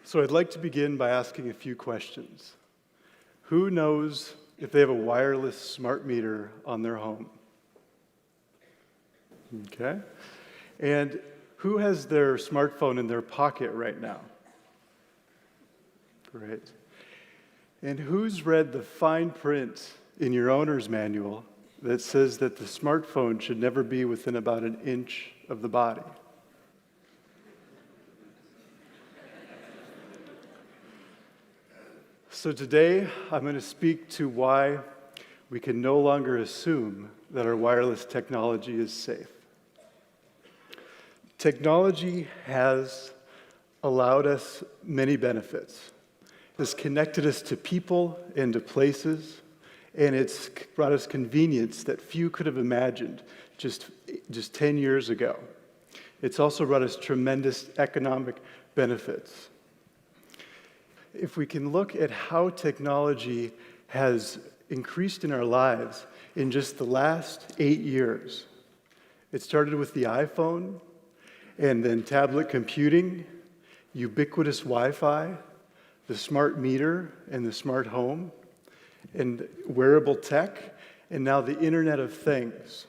So I'd like to begin by asking a few questions. Who knows if they have a wireless smart meter on their home? Okay. And who has their smartphone in their pocket right now? Great. And who's read the fine print in your owner's manual that says that the smartphone should never be within about an inch of the body? So today, I'm going to speak to why we can no longer assume that our wireless technology is safe. Technology has allowed us many benefits. It's connected us to people and to places, and it's brought us convenience that few could have imagined just 10 years ago. It's also brought us tremendous economic benefits. If we can look at how technology has increased in our lives in just the last 8 years, it started with the iPhone, and then tablet computing, ubiquitous Wi-Fi, the smart meter and the smart home, and wearable tech, and now the Internet of Things.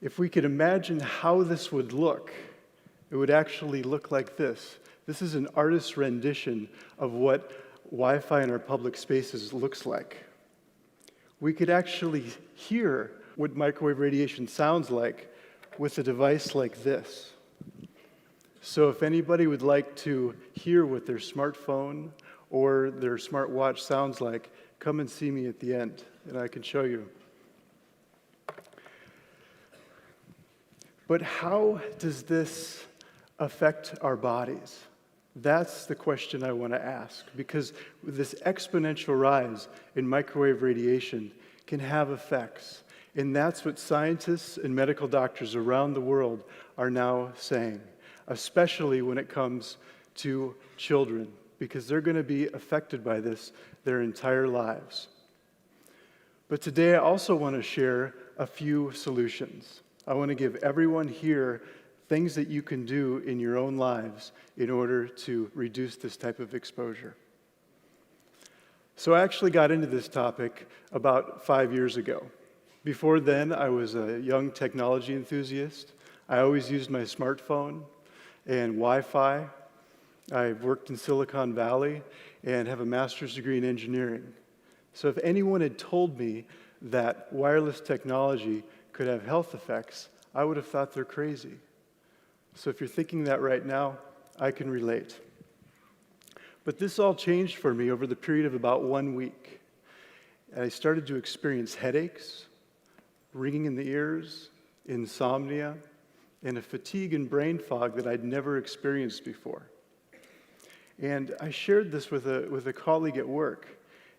If we could imagine how this would look, it would actually look like this. This is an artist's rendition of what Wi-Fi in our public spaces looks like. We could actually hear what microwave radiation sounds like with a device like this. So if anybody would like to hear what their smartphone or their smartwatch sounds like, come and see me at the end, and I can show you. But how does this affect our bodies? That's the question I want to ask, because this exponential rise in microwave radiation can have effects. And that's what scientists and medical doctors around the world are now saying, especially when it comes to children, because they're going to be affected by this their entire lives. But today I also want to share a few solutions. I want to give everyone here things that you can do in your own lives in order to reduce this type of exposure. So I actually got into this topic about 5 years ago. Before then, I was a young technology enthusiast. I always used my smartphone and Wi-Fi. I've worked in Silicon Valley and have a master's degree in engineering. So if anyone had told me that wireless technology could have health effects, I would have thought they're crazy. So if you're thinking that right now, I can relate. But this all changed for me over the period of about 1 week. And I started to experience headaches, ringing in the ears, insomnia, and a fatigue and brain fog that I'd never experienced before. And I shared this with a colleague at work,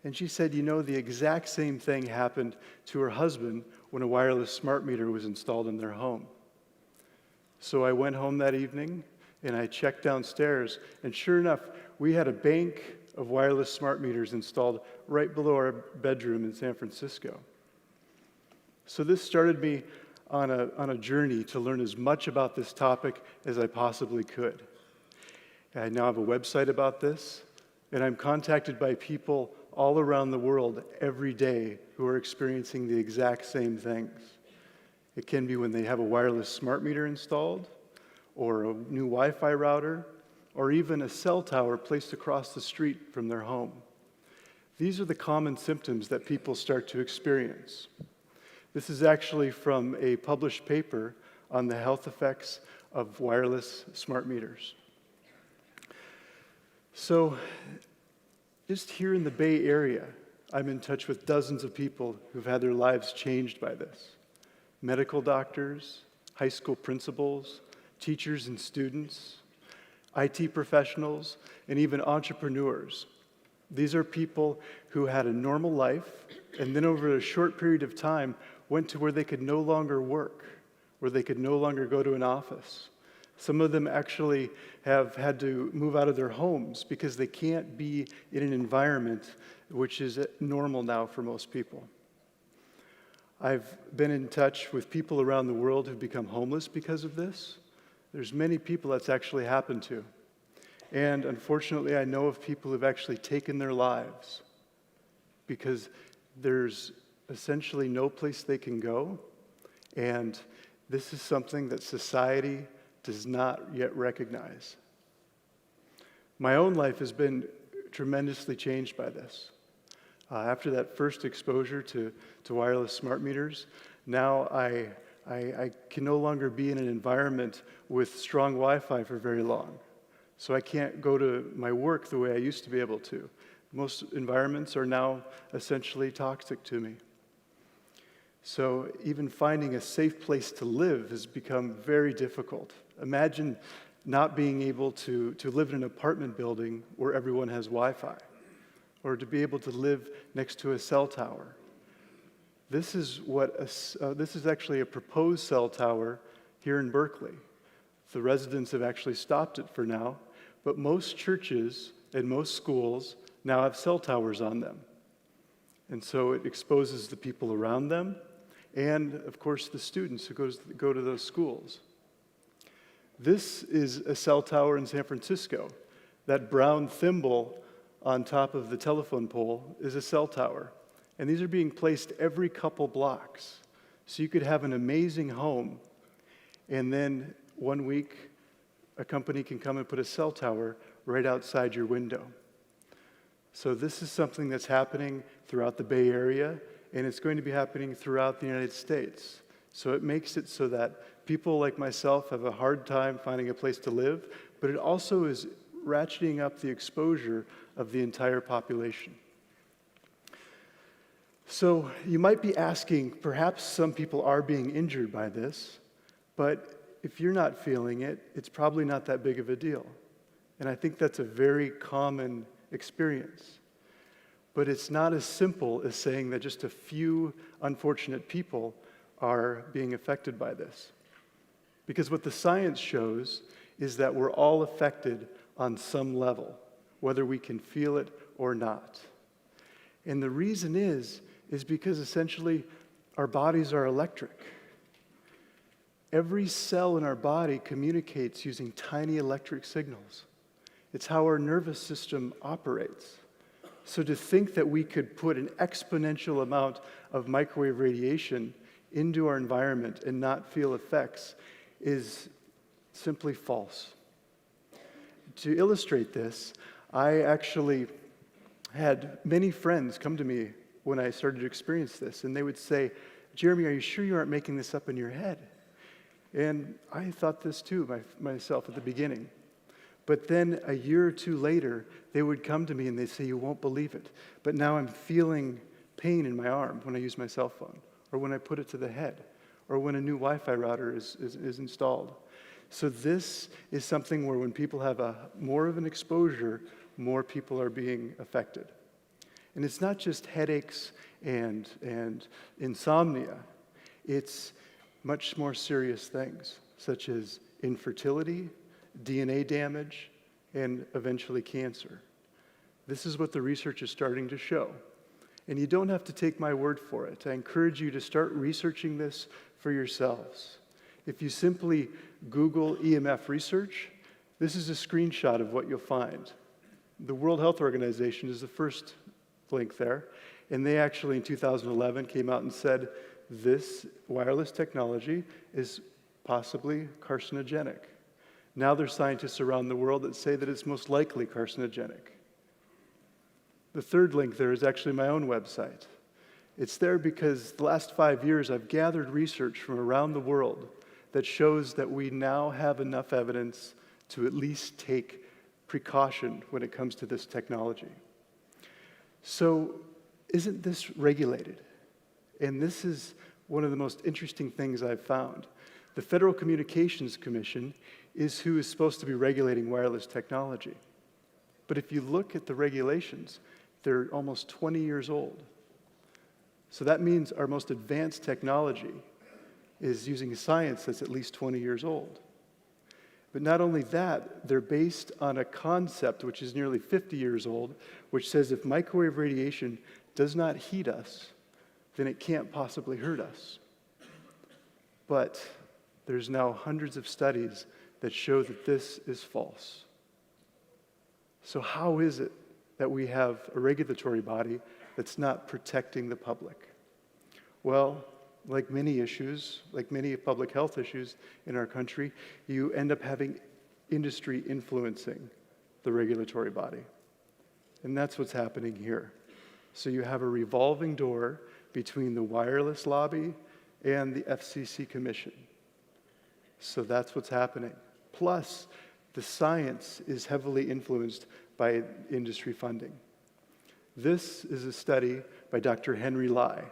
and she said, the exact same thing happened to her husband when a wireless smart meter was installed in their home. So I went home that evening, and I checked downstairs, and sure enough, we had a bank of wireless smart meters installed right below our bedroom in San Francisco. So this started me on a journey to learn as much about this topic as I possibly could. I now have a website about this, and I'm contacted by people all around the world every day who are experiencing the exact same things. It can be when they have a wireless smart meter installed, or a new Wi-Fi router, or even a cell tower placed across the street from their home. These are the common symptoms that people start to experience. This is actually from a published paper on the health effects of wireless smart meters. So, just here in the Bay Area, I'm in touch with dozens of people who've had their lives changed by this. Medical doctors, high school principals, teachers and students, IT professionals, and even entrepreneurs. These are people who had a normal life, and then over a short period of time, went to where they could no longer work, where they could no longer go to an office. Some of them actually have had to move out of their homes because they can't be in an environment which is normal now for most people. I've been in touch with people around the world who've become homeless because of this. There's many people that's actually happened to. And unfortunately, I know of people who've actually taken their lives because there's essentially no place they can go. And this is something that society does not yet recognize. My own life has been tremendously changed by this. After that first exposure to wireless smart meters, now I can no longer be in an environment with strong Wi-Fi for very long. So I can't go to my work the way I used to be able to. Most environments are now essentially toxic to me. So even finding a safe place to live has become very difficult. Imagine not being able to live in an apartment building where everyone has Wi-Fi, or to be able to live next to a cell tower. This is actually a proposed cell tower here in Berkeley. The residents have actually stopped it for now, but most churches and most schools now have cell towers on them. And so it exposes the people around them and, of course, the students who go to those schools. This is a cell tower in San Francisco. That brown thimble on top of the telephone pole is a cell tower. And these are being placed every couple blocks. So you could have an amazing home, and then one week, a company can come and put a cell tower right outside your window. So this is something that's happening throughout the Bay Area, and it's going to be happening throughout the United States. So it makes it so that people like myself have a hard time finding a place to live, but it also is ratcheting up the exposure of the entire population. So you might be asking, perhaps some people are being injured by this, but if you're not feeling it, it's probably not that big of a deal. And I think that's a very common experience. But it's not as simple as saying that just a few unfortunate people are being affected by this. Because what the science shows is that we're all affected on some level, whether we can feel it or not. And the reason is because essentially our bodies are electric. Every cell in our body communicates using tiny electric signals. It's how our nervous system operates. So to think that we could put an exponential amount of microwave radiation into our environment and not feel effects is simply false. To illustrate this, I actually had many friends come to me when I started to experience this, and they would say, "Jeromy, are you sure you aren't making this up in your head?" And I thought this too myself at the beginning. But then a year or two later, they would come to me and they'd say, "You won't believe it, but now I'm feeling pain in my arm when I use my cell phone, or when I put it to the head, or when a new Wi-Fi router is installed." So this is something where when people have more of an exposure, more people are being affected. And it's not just headaches and insomnia. It's much more serious things, such as infertility, DNA damage, and eventually cancer. This is what the research is starting to show. And you don't have to take my word for it. I encourage you to start researching this for yourselves. If you simply Google EMF research, this is a screenshot of what you'll find. The World Health Organization is the first link there, and they actually in 2011 came out and said this wireless technology is possibly carcinogenic. Now there's scientists around the world that say that it's most likely carcinogenic. The third link there is actually my own website. It's there because the last 5 years I've gathered research from around the world that shows that we now have enough evidence to at least take precaution when it comes to this technology. So isn't this regulated? And this is one of the most interesting things I've found. The Federal Communications Commission is who is supposed to be regulating wireless technology. But if you look at the regulations, they're almost 20 years old. So that means our most advanced technology is using science that's at least 20 years old. But not only that, they're based on a concept which is nearly 50 years old, which says if microwave radiation does not heat us, then it can't possibly hurt us. But there's now hundreds of studies that show that this is false. So how is it that we have a regulatory body that's not protecting the public? Well, like many issues, like many public health issues in our country, you end up having industry influencing the regulatory body. And that's what's happening here. So you have a revolving door between the wireless lobby and the FCC Commission. So that's what's happening. Plus, the science is heavily influenced by industry funding. This is a study by Dr. Henry Lai.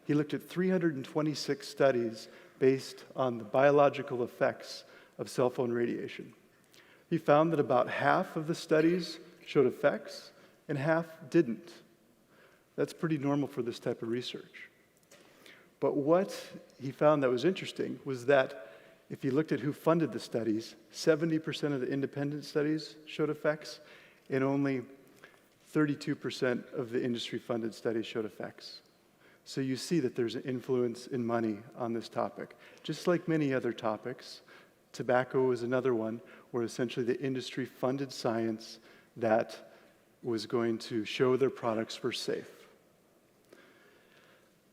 He looked at 326 studies based on the biological effects of cell phone radiation. He found that about half of the studies showed effects and half didn't. That's pretty normal for this type of research. But what he found that was interesting was that if you looked at who funded the studies, 70% of the independent studies showed effects, and only 32% of the industry-funded studies showed effects. So you see that there's an influence in money on this topic. Just like many other topics, tobacco is another one where essentially the industry funded science that was going to show their products were safe.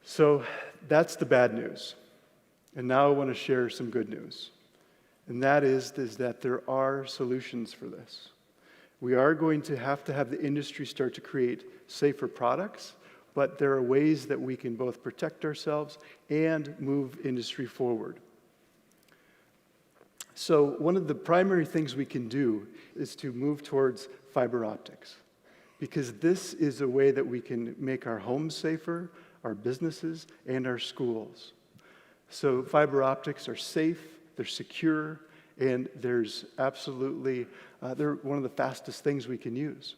So that's the bad news. And now I want to share some good news. And that is that there are solutions for this. We are going to have the industry start to create safer products, but there are ways that we can both protect ourselves and move industry forward. So one of the primary things we can do is to move towards fiber optics, because this is a way that we can make our homes safer, our businesses, and our schools. So fiber optics are safe, they're secure, and there's absolutely, they're one of the fastest things we can use.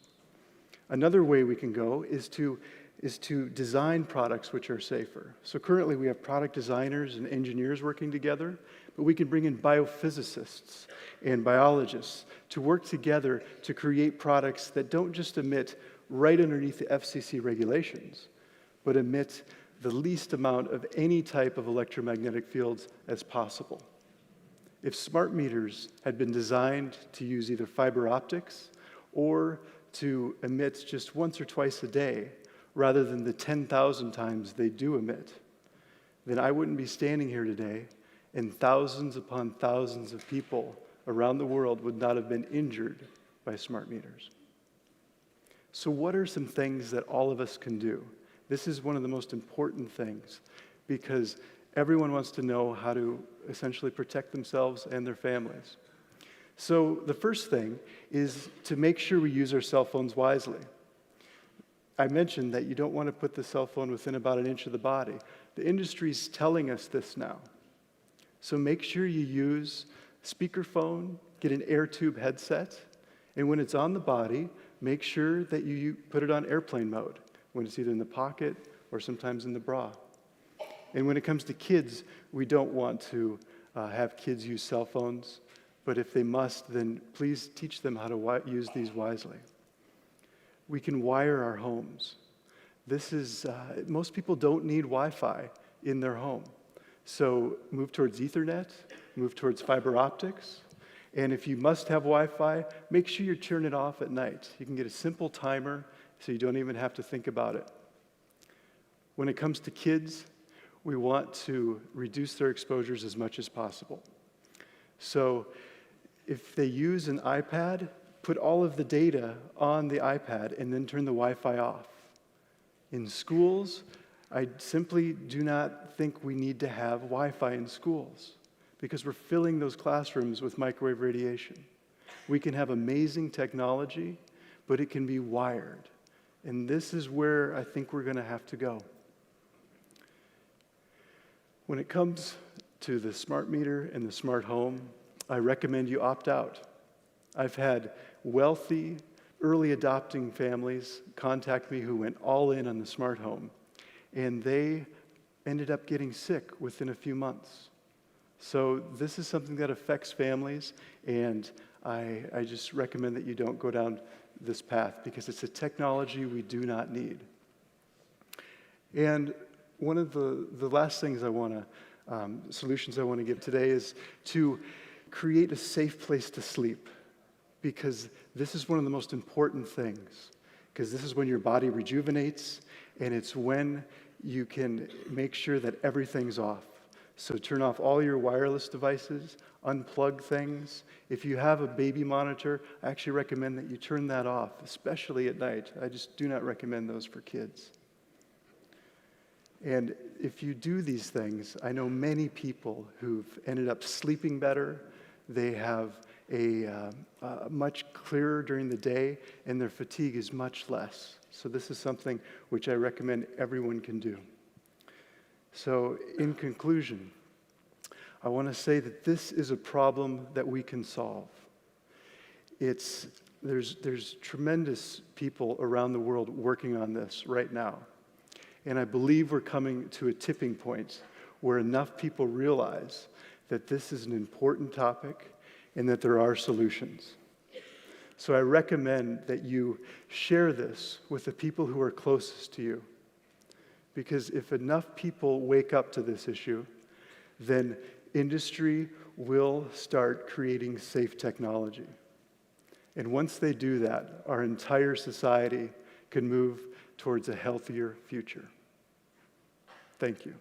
Another way we can go is to design products which are safer. So currently we have product designers and engineers working together, but we can bring in biophysicists and biologists to work together to create products that don't just emit right underneath the FCC regulations, but emit the least amount of any type of electromagnetic fields as possible. If smart meters had been designed to use either fiber optics or to emit just once or twice a day, rather than the 10,000 times they do emit, then I wouldn't be standing here today, and thousands upon thousands of people around the world would not have been injured by smart meters. So what are some things that all of us can do? This is one of the most important things, because everyone wants to know how to essentially protect themselves and their families. So the first thing is to make sure we use our cell phones wisely. I mentioned that you don't want to put the cell phone within about an inch of the body. The industry's telling us this now. So make sure you use speakerphone, get an air tube headset, and when it's on the body, make sure that you put it on airplane mode, when it's either in the pocket or sometimes in the bra. And when it comes to kids, we don't want to have kids use cell phones, but if they must, then please teach them how to use these wisely. We can wire our homes. This is, most people don't need Wi-Fi in their home. So move towards Ethernet, move towards fiber optics, and if you must have Wi-Fi, make sure you turn it off at night. You can get a simple timer so you don't even have to think about it. When it comes to kids, we want to reduce their exposures as much as possible. So if they use an iPad, put all of the data on the iPad and then turn the Wi-Fi off. In schools, I simply do not think we need to have Wi-Fi in schools because we're filling those classrooms with microwave radiation. We can have amazing technology, but it can be wired. And this is where I think we're going to have to go. When it comes to the smart meter and the smart home, I recommend you opt out. I've had wealthy, early adopting families contact me who went all in on the smart home, and they ended up getting sick within a few months. So this is something that affects families, and I just recommend that you don't go down this path because it's a technology we do not need. And one of the last things solutions I want to give today is to create a safe place to sleep. because this is one of the most important things, because this is when your body rejuvenates, and it's when you can make sure that everything's off. So turn off all your wireless devices, unplug things. If you have a baby monitor, I actually recommend that you turn that off, especially at night. I just do not recommend those for kids. And if you do these things, I know many people who've ended up sleeping better. They have a much clearer during the day, and their fatigue is much less. So this is something which I recommend everyone can do. So in conclusion, I want to say that this is a problem that we can solve. There's tremendous people around the world working on this right now. And I believe we're coming to a tipping point where enough people realize that this is an important topic and that there are solutions. So I recommend that you share this with the people who are closest to you. Because if enough people wake up to this issue, then industry will start creating safe technology. And once they do that, our entire society can move towards a healthier future. Thank you.